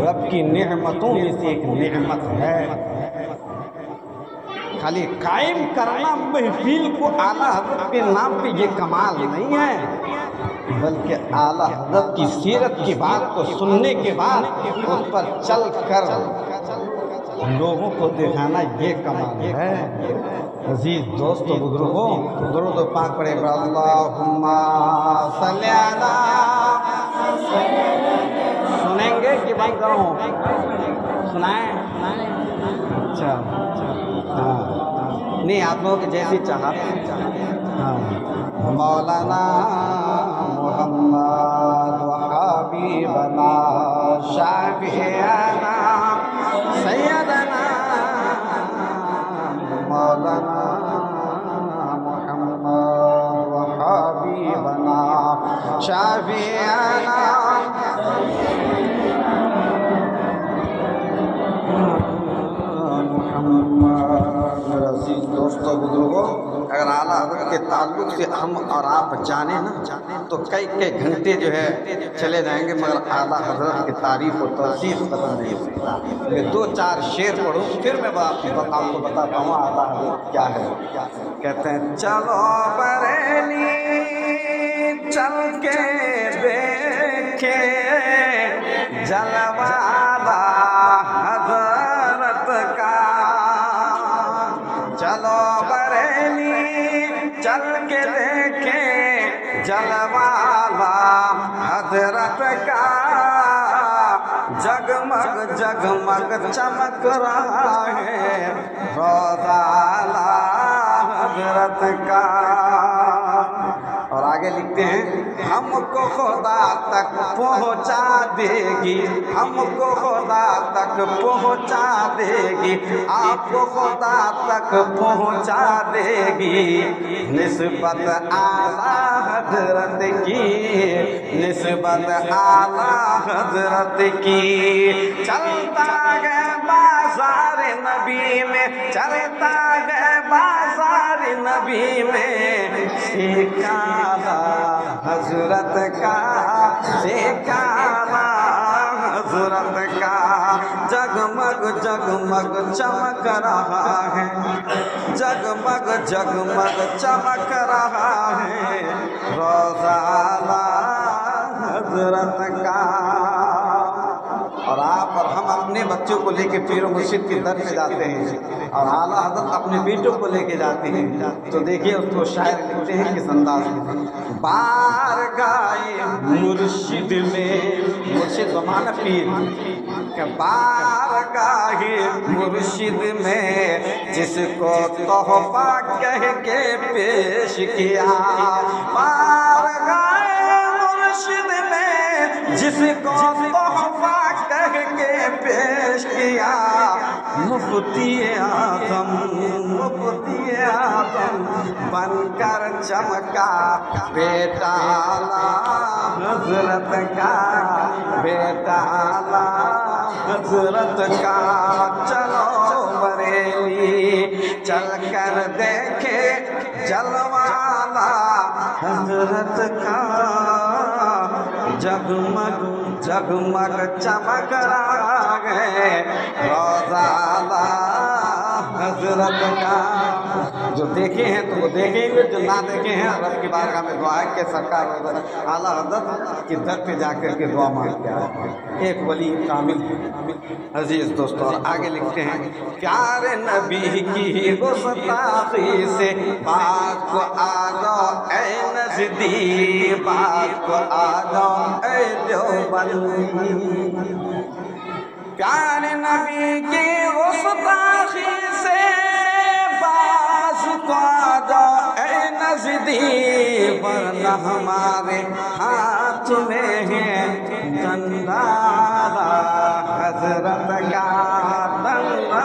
رب کی نعمتوں میں سے ایک نعمت ہے خالی قائم کرنا محفل کو اعلیٰ حضرت کے نام پہ، یہ کمال نہیں ہے، بلکہ اعلیٰ حضرت کی سیرت کی بات کو سننے کے بعد اس پر چل کر لوگوں کو دکھانا یہ کمال ہے۔ عزیز دوستو بزرگوں، درود پاک پڑھے اللہم صلی علی، سنیں گے کہ بند کروں؟ سنائیں؟ اچھا ہاں نہیں، آپ لوگوں کی جیسی چاہت۔ ہاں مولانا محمد و حبیبنا شافعنا سیدنا مولانا محمد و حبیبنا شافعنا میرے عزیز دوستوں بزرگوں، اگر اعلیٰ حضرت کے تعلق سے ہم اور آپ جانیں نا تو کئی گھنٹے جو ہے چلے جائیں گے، مگر اعلیٰ حضرت کی تعریف و توصیف ختم نہیں ہو سکتا۔ میں دو چار شعر پڑھوں پھر میں آپ کو بتاتا ہوں اعلیٰ حضرت کیا ہے۔ کہتے ہیں چلو بریلی چل کے دیکھے جلوہ حضرت کا، چلو بریلی چل کے دیکھیں جلوہ حضرت کا، جگمگ جگمگ چمک رہا ہے روضہ حضرت کا۔ اور آگے لکھتے ہیں ہم کو خدا تک پہنچا دے گی، ہم کو خدا تک پہنچا دے گی، آپ کو خدا تک پہنچا دے گی، نسبت اعلیٰ حضرت کی، نسبت اعلیٰ حضرت کی۔ چلتا گئے بازار نبی میں، چلتا گئے بازار نبی میں، سکھانا حضرت کا، سکھانا حضرت کا، جگمگ جگمگ چمک رہا ہے، جگمگ جگمگ چمک رہا ہے روضہ حضرت کا۔ اور آپ اور ہم اپنے بچوں کو لے کے پیر و مرشد کے در پہ جاتے ہیں، اور اعلیٰ حضرت اپنے بیٹوں کو لے کے جاتے ہیں، تو دیکھیے اس کو شاعر لکھتے ہیں کس انداز میں۔ بارگاہ مرشد میں، مرشد بمعنی پیر، کہ بارگاہ مرشد میں جس کو تحفہ کہہ کے پیش کیا، بارگاہ مرشد میں جس کو تحفہ کہہ کے پیش کیا، مفتی اعظم، مفتی اعظم بن کر چمکا بیٹا حضرت کا، بیٹا حضرت کا۔ چلو بریلی چل کر دیکھے جلوہ حضرت کا، جگمگ جگمگ چمک رہا ہے روضہ حضرت کا۔ جو دیکھے ہیں تو وہ دیکھیں گے، جو نہ دیکھے ہیں رب کی بارگاہ میں دعا ہے کہ سرکار اعلیٰ حضرت کی در پہ جا کر کے دعا مانگتے ہیں، ایک ولی کامل ہے۔ عزیز دوستو، اور آگے لکھتے ہیں پیارے نبی کی گستاخی سے بات کو آ جاؤ اے نزدیک، بات کو آ جاؤ اے دیوبندی، پیارے نبی کی گستاخی سے باز کو آ جاؤ اے نزدیک، ورنہ ہمارے ہاتھ میں ہے ڈنڈا حضرت کا، ڈنڈا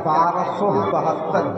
1272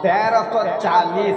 1340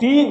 3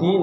3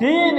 3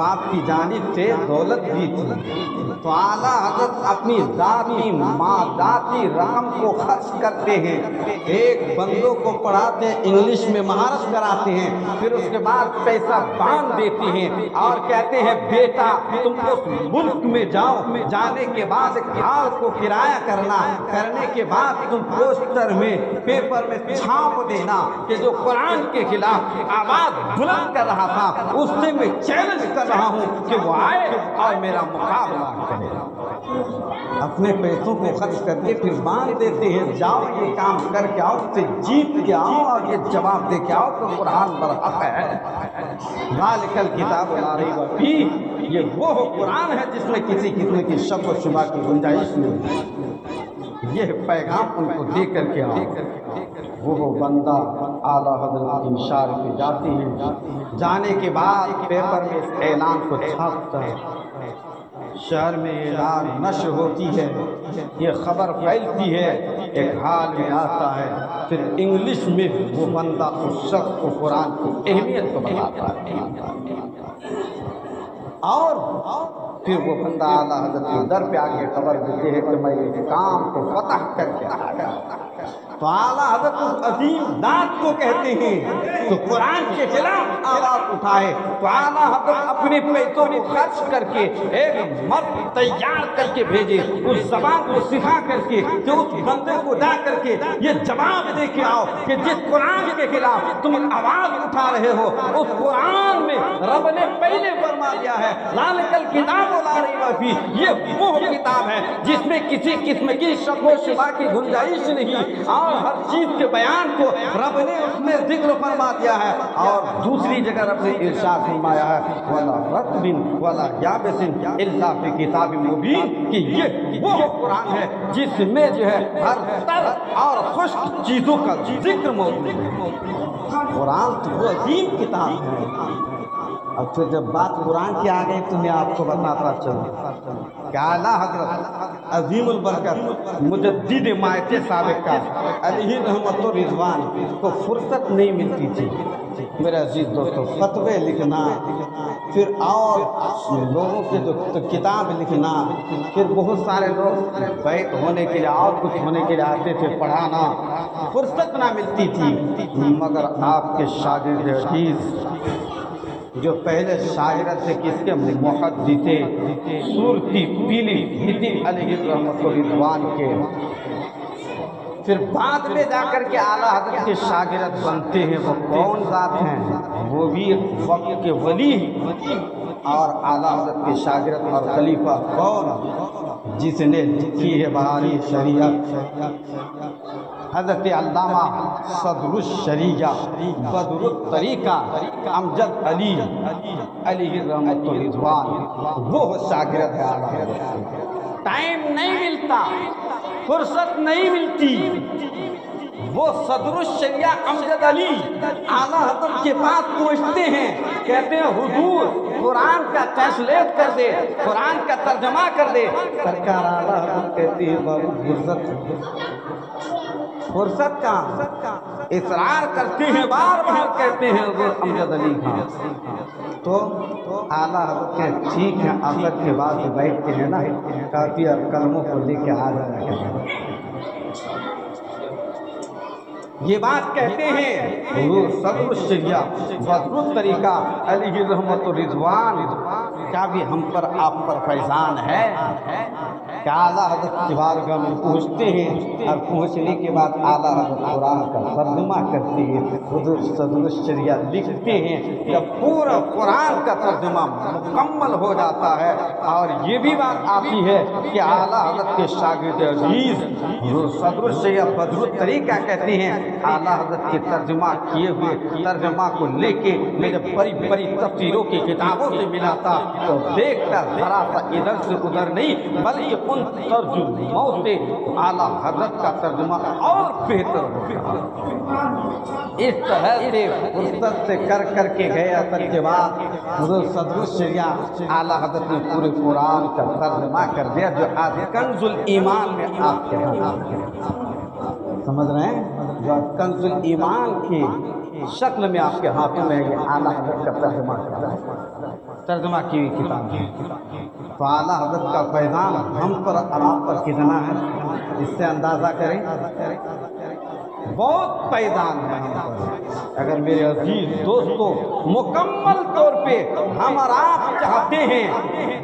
باپ کی جانب سے دولت بھی تھی، تو اعلیٰ حضرت اپنی ذاتی ماداتی رقم کو خرچ کرتے ہیں، ایک بندوں کو پڑھاتے ہیں، انگلش میں مہارت کراتے ہیں، پھر اس کے بعد پیسہ باندھ دیتے ہیں اور کہتے ہیں بیٹا تم اس ملک میں جاؤ، جانے کے بعد گھر کو کرایہ کرنے کے بعد تم پوسٹر میں پیپر میں چھاپ دینا کہ جو قرآن کے خلاف آواز بلند کر رہا تھا اس سے میں چیلنج کر رہا ہوں کہ وہ آئے اور میرا مقابلہ کرے۔ اپنے پیسوں کو خرچ کر کے پھر باندھ دیتے ہیں، جاؤ یہ کام کر کے آؤ، اس سے جیت کے آؤ اور یہ جواب دے کے آؤ تو قرآن برحق ہے۔ ذالک الکتاب لا ریب فیہ، یہ وہ قرآن ہے جس میں کسی قسم کی شک و شبہ کی گنجائش نہیں۔ یہ پیغام ان کو دے کر کے آؤ۔ وہ بندہ اعلیٰ حضرت کی اشار پہ جاتی ہے، جانے کے بعد پیپر میں اس اعلان کو چھاپتا ہے، شہر میں اعلان نشر ہوتی ہے، یہ خبر پھیلتی ہے، ایک حال میں آتا ہے، پھر انگلش میں وہ بندہ اس شخص کو قرآن کی اہمیت کو بتاتا ہے، اور پھر وہ بندہ اعلیٰ حضرت کے در پہ آگے خبر دیتے ہیں کہ میں یہ کام کو فتح کر کے آیا۔ تو اعلیٰ حضرت اس عظیم ذات کو کہتے ہیں تو قرآن کے خلاف آواز اٹھائے تو اعلیٰ حضرت اپنے پیسوں کو خرچ کر کے ایک مرد تیار کر کے بھیجے، اس زبان کو سکھا کر کے کہ اس بندے کو جا کر کے یہ جواب دے کے آؤ کہ جس قرآن کے خلاف تم آواز اٹھا رہے ہو اس قرآن میں رب نے پہلے فرما دیا ہے ذالک الکتاب لا ریب فیہ، یہ وہ کتاب ہے جس میں کسی قسم کی شک و شبہ کی گنجائش نہیں، اور ہر چیز کے بیان کو رب نے اس میں ذکر فرما دیا ہے۔ اور دوسری جگہ رب نے ارشاد فرمایا ہے وَلَا رَطْبٍ وَلَا يَابِسٍ إِلَّا فِي كِتَابٍ مُبِينٍ، کہ یہ وہ قرآن ہے جس میں جو ہے ہر تر اور خشک چیزوں کا ذکر موجود ہے۔ قرآن تو وہ عظیم کتاب ہے۔ اب پھر جب بات قرآن کی آ گئی تو میں آپ کو بتاتا چلوں کہ اعلیٰ حضرت عظیم البرکت مجدد مائت سابقہ علیہ رحمت و رضوان کو فرصت نہیں ملتی تھی میرے عزیز دوستو، فتوے لکھنا، پھر اور لوگوں کے جو کتاب لکھنا، پھر بہت سارے لوگ بیت ہونے کے لیے اور کچھ ہونے کے لیے آتے تھے، پڑھانا، فرصت نہ ملتی تھی۔ مگر آپ کے شاگرد عزیز جو پہلے شاگرد تھے کس کے محدث صورتی پیلی حدیث علیہ رحمت و رضوان کے، پھر بعد میں جا کر کے اعلیٰ حضرت کے شاگرد بنتے ہیں، وہ کون ذات ہیں؟ وہ بھی وقت کے ولی اور اعلیٰ حضرت کے شاگرد اور خلیفہ کون؟ جس نے لکھی ہے بہاری شریعت، حضرت علامہ صدر الشریعہ بدر الطریقہ امجد علی علیہ رحمت و رضوان، وہ شاگرد ہے اعلیٰ حضرت۔ ٹائم نہیں ملتا، فرصت نہیں ملتی، وہ صدر الشریعہ امجد علی اعلیٰ حضرت کے پاس پہنچتے ہیں، کہتے ہیں حضور قرآن کا ٹرانسلیٹ کر دے، قرآن کا ترجمہ کر دے۔ سرکار اعلیٰ حضرت کہتی ہے بابو فرصت کہاں؟ اصرار کرتے ہیں، بار بار کہتے ہیں حضور امجد علی خان۔ تو اعلیٰ حضرت کہ ٹھیک ہے، آخر کے بعد بیٹھ کے ہے نا کافی اور قلموں کو لے کے آ جانا، یہ بات کہتے ہیں حضور صدر الشریعہ بدر الطریقہ علیہ رحمت و رضوان، کیا بھی ہم پر آپ پر فیضان ہے؟ کہ اعلیٰ حضرت کی بارگاہ میں پہنچتے ہیں اور پہنچنے کے بعد اعلیٰ حضرت قرآن کا ترجمہ کرتے ہیں، حضور صدر الشریعہ لکھتے ہیں، جب پورا قرآن کا ترجمہ مکمل ہو جاتا ہے، اور یہ بھی بات آتی ہے کہ اعلیٰ حضرت کے شاگرد عزیز حضور صدر الشریعہ بدر الطریقہ کہتے ہیں اعلیٰ حضرت کے ترجمہ کیے ہوئے ترجمہ کو لے کے میں جب بڑی بڑی تفسیروں کی کتابوں سے ملا تھا تو دیکھتا ذرا سا ادھر سے ادھر نہیں بلکہ ان ترجموں سے اعلیٰ حضرت کا ترجمہ اور بہتر ہو گیا۔ اس طرح سے فرصت سے کر کے گئے، اثر کے بعد حضور صدر الشریعہ اعلیٰ حضرت نے پورے قرآن کا ترجمہ کر دیا، جو آج کنز الایمان میں آپ کے ہیں۔ سمجھ رہے ہیں؟ جو کنز ایمان کی شکل میں آپ کے ہاتھوں میں یہ اعلیٰ حضرت کا ترجمہ کی ہوئی کتاب ہے۔ تو اعلیٰ حضرت کا فیضان ہم پر اور آپ پر کتنا ہے، اس سے اندازہ کریں، بہت فیضان ہے ہم پر۔ اگر میرے عزیز دوستو مکمل طور پہ ہم اور آپ چاہتے ہیں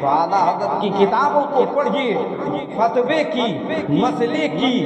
تو اعلیٰ حضرت کی کتابوں کو پڑھیے، فتوے کی، مسئلے کی،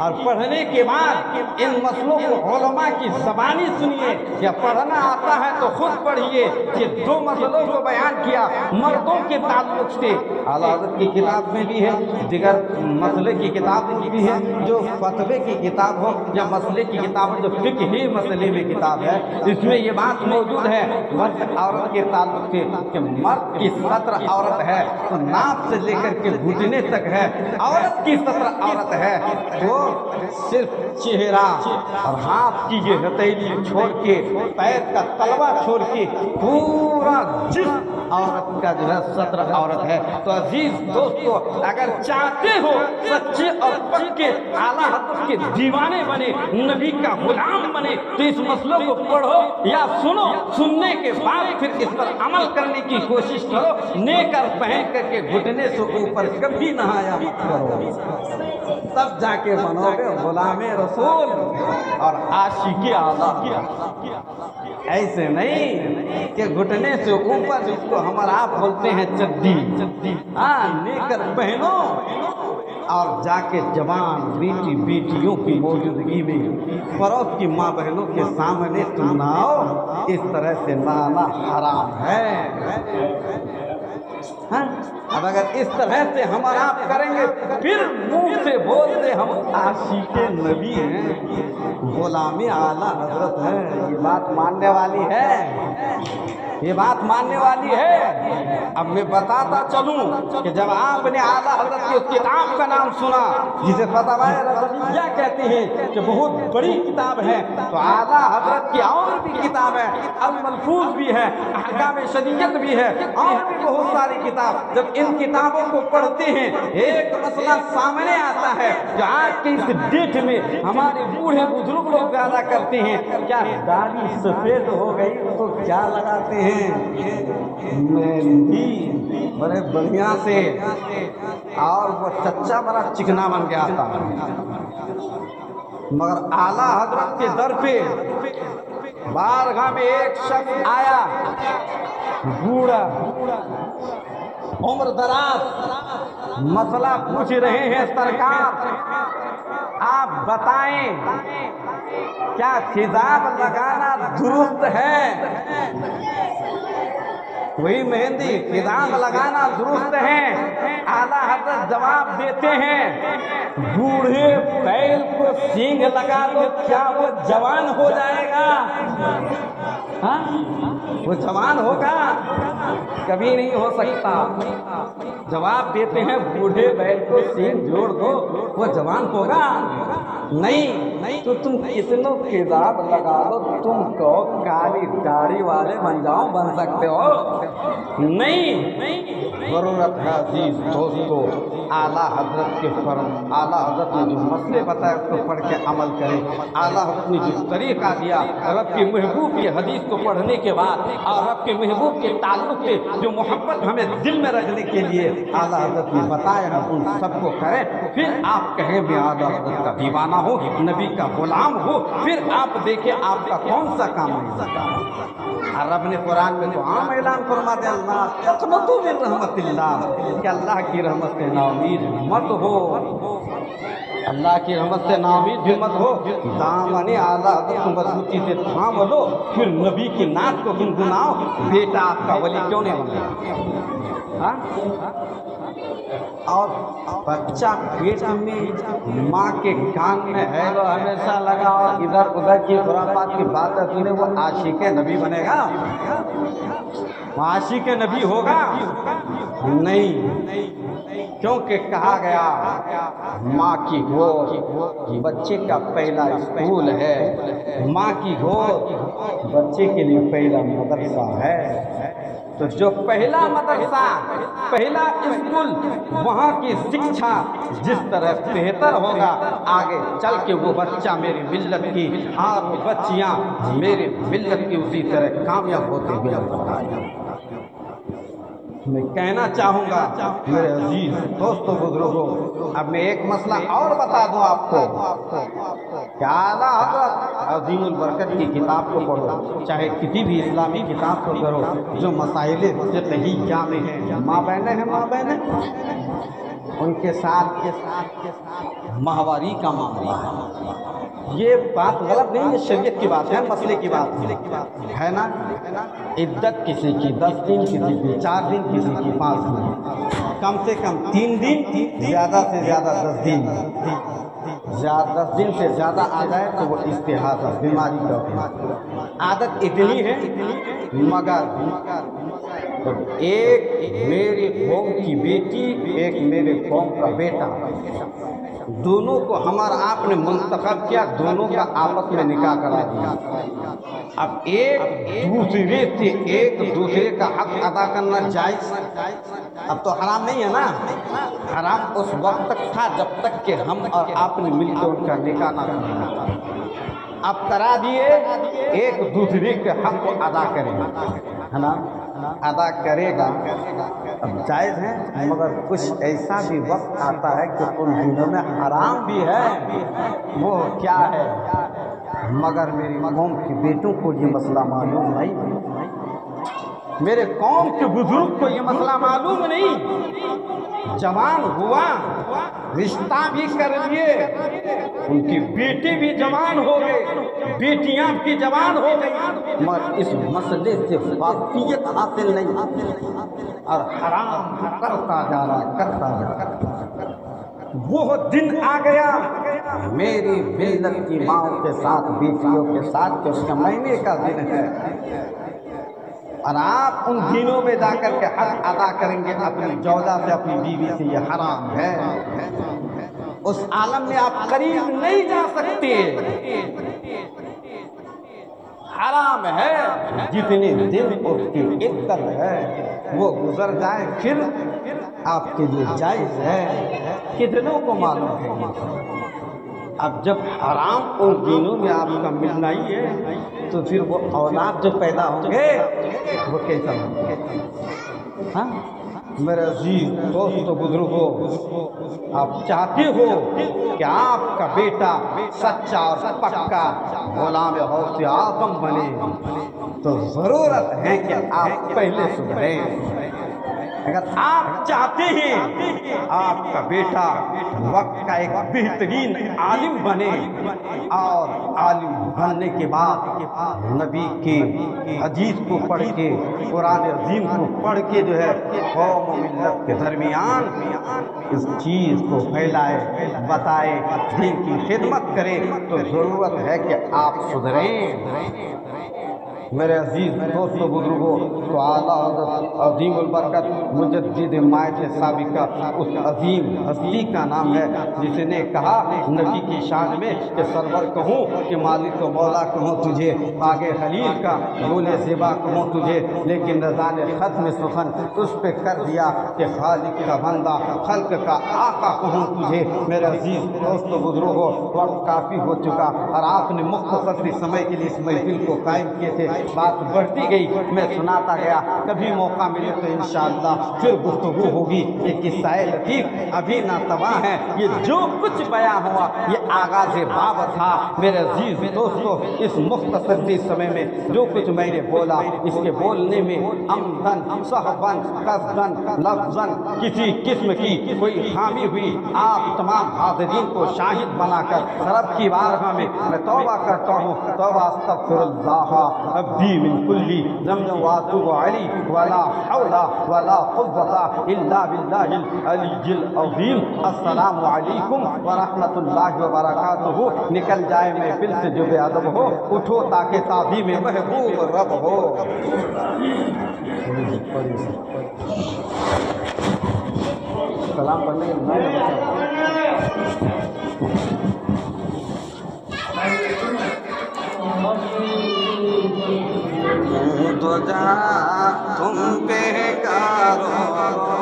اور پڑھنے کے بعد ان مسئلوں کو علماء کی زبانی سنیے، یا پڑھنا آتا ہے تو خود پڑھیے۔ یہ دو مسئلوں کو بیان کیا مردوں کے تعلق سے اعلیٰ حضرت کی کتاب میں بھی ہے، دیگر مسئلے کی کتاب میں بھی ہے، جو فتوے کی کتاب ہو یا مسئلے کی کتاب ہو، جو فقہی مسئلے میں کتاب ہے، اس میں یہ بات موجود ہے مرد عورت کے تعلق سے کہ مرد کی سطر عورت ہے تو ناف سے لے کر کے گھٹنے تک ہے، عورت کی سطر عورت ہے تو صرف چہرہ اور ہاتھ کی یہ ہتھیلی چھوڑ کے، پیر کا تلوا چھوڑ کے پورا جسم عورت کا جو ہے سطر عورت ہے۔ تو عزیز دوستو اگر چاہتے ہو سچے اور پکے اعلیٰ حضرت کے دیوانے بنے، نبی کا غلام بنے، تو اس مسئلوں کو پڑھو یا سنو، سننے کے بعد پھر اس پر عمل کرنے کی کوشش کرو، نیکر پہن کر کے گھٹنے سے اوپر کبھی نہایا مت کرو، تب جا کے بنو گے غلام رسول اور عاشق اعلیٰ۔ ایسے نہیں کہ گھٹنے سے اوپر جس کو ہمارا آپ بولتے ہیں چڈی، نیکر پہنو اور جا کے جوان بیٹی بیٹیوں کی موجودگی میں پڑوس کی ماں بہنوں کے سامنے تم نہاؤ، اس طرح سے نہانا حرام ہے۔ اب اگر اس طرح سے ہم اور آپ کریں گے پھر منہ سے بولتے ہم عاشق نبی ہیں، غلام اعلیٰ حضرت ہیں، یہ بات ماننے والی ہے، یہ بات ماننے والی ہے۔ اب میں بتاتا چلوں کہ جب آپ نے اعلیٰ حضرت کی اس کتاب کا نام سنا جسے فتاوی رضویہ کہتے ہیں کہ بہت بڑی کتاب ہے، تو اعلیٰ حضرت کی اور بھی کتاب ہے، الملفوظ بھی ہے، احکام شریعت بھی ہے، اور بھی بہت ساری کتاب۔ جب ان کتابوں کو پڑھتے ہیں ایک مسئلہ سامنے آتا ہے جو آج کے اس ڈیٹ میں ہمارے بوڑھے بزرگ لوگ پیدا کرتے ہیں، کیا داڑھی سفید ہو گئی تو کیا لگاتے ہیں؟ مہندی بڑے بڑھیا سے، اور وہ چچا بڑا چکنا بن کے آتا ہے۔ مگر اعلیٰ حضرت کے در پہ بارگاہ میں ایک شخص آیا، بوڑھا عمر دراز، مسئلہ پوچھ رہے ہیں سرکار آپ بتائیں کیا خضاب لگانا درست ہے؟ وہی مہندی، خضاب لگانا درست ہے؟ اعلیٰ حضرت جواب دیتے ہیں بوڑھے بیل کو سینگ لگا دو، کیا وہ جوان ہو جائے گا؟ وہ جوان ہوگا؟ کبھی نہیں ہو سکتا۔ جواب دیتے ہیں بوڑھے بیل کو سینگ جوڑ دو، وہ جوان ہوگا؟ نہیں۔ تو تم کتنوں خضاب لگا دو، تم کو کالی داڑھی والے بن جاؤ، بن سکتے ہو؟ نہیں۔ ضرورت ہے عزیز دوستو اعلیٰ حضرت کے فرم، اعلیٰ حضرت نے جو مسئلے بتائے اس کو پڑھ کے عمل کریں۔ اعلیٰ حضرت نے جو طریقہ دیا رب کے محبوب کی حدیث کو پڑھنے کے بعد اور رب کے محبوب کے تعلق سے جو محبت ہمیں دل میں رکھنے کے لیے اعلیٰ حضرت نے بتایا ہے، ان سب کو کریں، پھر آپ کہیں میں اعلیٰ حضرت کا دیوانہ ہوں، نبی کا غلام ہو، پھر آپ دیکھیں آپ کا کون سا کام نہیں سکتا۔ اور رب نے قرآن میں تو عام اعلان فرما دیا اللہ تقنطوا من رحمت اللہ، کہ اللہ کی رحمت سے نا امید مت ہو، اللہ کی رحمت سے نا امید بھی مت ہو، دامن اعلیٰ حضرت کو مضبوطی سے تھام لو، پھر نبی کی نعت کو گنگناؤ، بیٹا آپ کا ولی کیوں نہیں بنا؟ اور بچہ پیٹ میں ماں کے کان میں ہے وہ ہمیشہ لگا اور ادھر ادھر کی خرافات کی باتیں سنے، وہ عاشق نبی بنے گا؟ وہ عاشق نبی ہوگا؟ نہیں، کیونکہ کہا گیا ماں کی گود بچے کا پہلا اسکول ہے، ماں کی گود بچے کے لیے پہلا مدرسہ ہے۔ تو تو جو پہلا مدرسہ، پہلا اسکول، وہاں کی شکشا جس طرح بہتر ہوگا، آگے چل کے وہ بچہ میری ملت کی اور وہ بچیاں میری ملت کی اسی طرح کامیاب ہوتے ہوئے میں کہنا چاہوں گا میرے عزیز دوستوں بزرگوں۔ اب میں ایک مسئلہ اور بتا دوں آپ کو کہ اعلیٰ حضرت عظیم البرکت کی کتاب کو پڑھو، چاہے کسی بھی اسلامی کتاب کو کرو، جو مسائل فقہی جامع ہیں، مابین ہیں، مابین ان کے ساتھ ماہواری کا معاملہ ہے۔ یہ بات غلط نہیں ہے، شریعت کی بات ہے، مسئلے کی بات ہے نا۔ عدت کسی کی 10 دن، کسی کی 4 دن، کسی کی 5 دن، کم سے کم 3 دن، زیادہ سے زیادہ 10 دن، 10 دن سے زیادہ آ جائے تو وہ استحاضہ بیماری کا ہے۔ عادت اتنی ہے مگر ایک میرے قوم کی بیٹی، ایک میرے قوم کا بیٹا، دونوں کو ہمارا آپ نے منتخب کیا، دونوں کا آپس میں نکاح کرا دیا۔ اب ایک دوسرے کا حق ادا کرنا جائز، اب تو حرام نہیں ہے نا۔ حرام اس وقت تک تھا جب تک کہ ہم اور آپ نے مل کے ان کا نکاح نہ کرنا۔ اب کرا دیے، ایک دوسرے کے حق کو ادا کریں گے، ہے نا، ادا کرے گا، اب جائز ہے۔ مگر کچھ ایسا بھی وقت آتا ہے کہ ان دنوں میں حرام بھی ہے، وہ کیا ہے؟ مگر میری قوم کے بیٹوں کو یہ مسئلہ معلوم نہیں، میرے قوم کے بزرگ کو یہ مسئلہ معلوم نہیں۔ جوان ہوا، رشتہ بھی کر لیے، ان کی بیٹی بھی جوان ہو گئے، بیٹیاں بھی جوان ہو گئی، مگر اس مسئلے سے واقفیت حاصل نہیں، اور حرام کرتا جا رہا۔ وہ دن آ گیا میری ملت کی ماؤں کے ساتھ، بیٹیوں کے ساتھ، کہ اس کا مہینے کا دن ہے، اور آپ ان دنوں میں جا کر کے حق ادا کریں گے اپنی جوزہ سے، اپنی بیوی سے، یہ حرام ہے۔ اس عالم میں آپ قریب نہیں جا سکتے، حرام ہے۔ جتنے دن اس کی عدت ہے وہ گزر جائے پھر آپ کے لیے جائز ہے۔ کتنوں کو معلوم ہے؟ اب جب حرام ان دنوں میں آپ کا ملنا ہی ہے تو پھر وہ اولاد جو پیدا ہوں گے وہ کیسا ہوں گے؟ ہاں میرے عزیز دوستو بزرگوں، آپ چاہتے ہو کہ آپ کا بیٹا سچا اور پکا غلام غوث اعظم بنے تو ضرورت ہے کہ آپ پہلے سدھریں۔ اگر آپ چاہتے ہیں آپ کا بیٹا وقت کا ایک بہترین عالم بنے، اور عالم بننے کے بعد نبی کی حدیث کو پڑھ کے، قرآن عظیم کو پڑھ کے جو ہے قوم و ملت کے درمیان اس چیز کو پھیلائے، بتائے، دین کی خدمت کرے، تو ضرورت ہے کہ آپ سدھریں۔ میرے عزیز دوستو بزرگوں، تو اعلیٰ حضرت عظیم البرکت مجدد مائد سابقہ اس عظیم ہستی کا نام ہے جس نے کہا نبی کی شان میں کہ سرور کہوں کہ مالک و مولا کہوں تجھے، آگے خلیل کا بول زیبا کہوں تجھے، لیکن رضا نے ختم سخن اس پہ کر دیا کہ خالق کا بندہ، خلق کا آقا کہوں تجھے۔ میرے عزیز دوستو بزرگوں، وقت کافی ہو چکا اور آپ نے مختصر سمے کے لیے اس محفل کو قائم کیے تھے، بات بڑھتی گئی، میں سناتا گیا، کبھی موقع ملے تو انشاءاللہ پھر گفتگو ہوگی۔ یہ قصہ لطیف ابھی ناتواں ہے، یہ جو کچھ بیان ہوا یہ آغاز باب تھا۔ میرے عزیز دوستو، اس مختصر سی سمے میں جو کچھ میں نے بولا، اس کے بولنے میں عمدن، صحبن، قصدن، لفظن کسی قسم کی کوئی خامی ہوئی، آپ تمام حاضرین کو شاہد بنا کر رب کی بارگاہ میں توبہ کرتا ہوں، توبہ استغفر اللہ ربی من کلی ذنب واتوب علی ولا حول ولا قوة الا باللہ العلی العظیم۔ السلام علیکم ورحمۃ اللہ وبرکاتہ۔ نکل جائے محفل سے جو بے ادب ہو، اٹھو تاکہ تعظیم محبوب رب ہو۔ سلام پڑھنے تو جہاں تم پہ کرو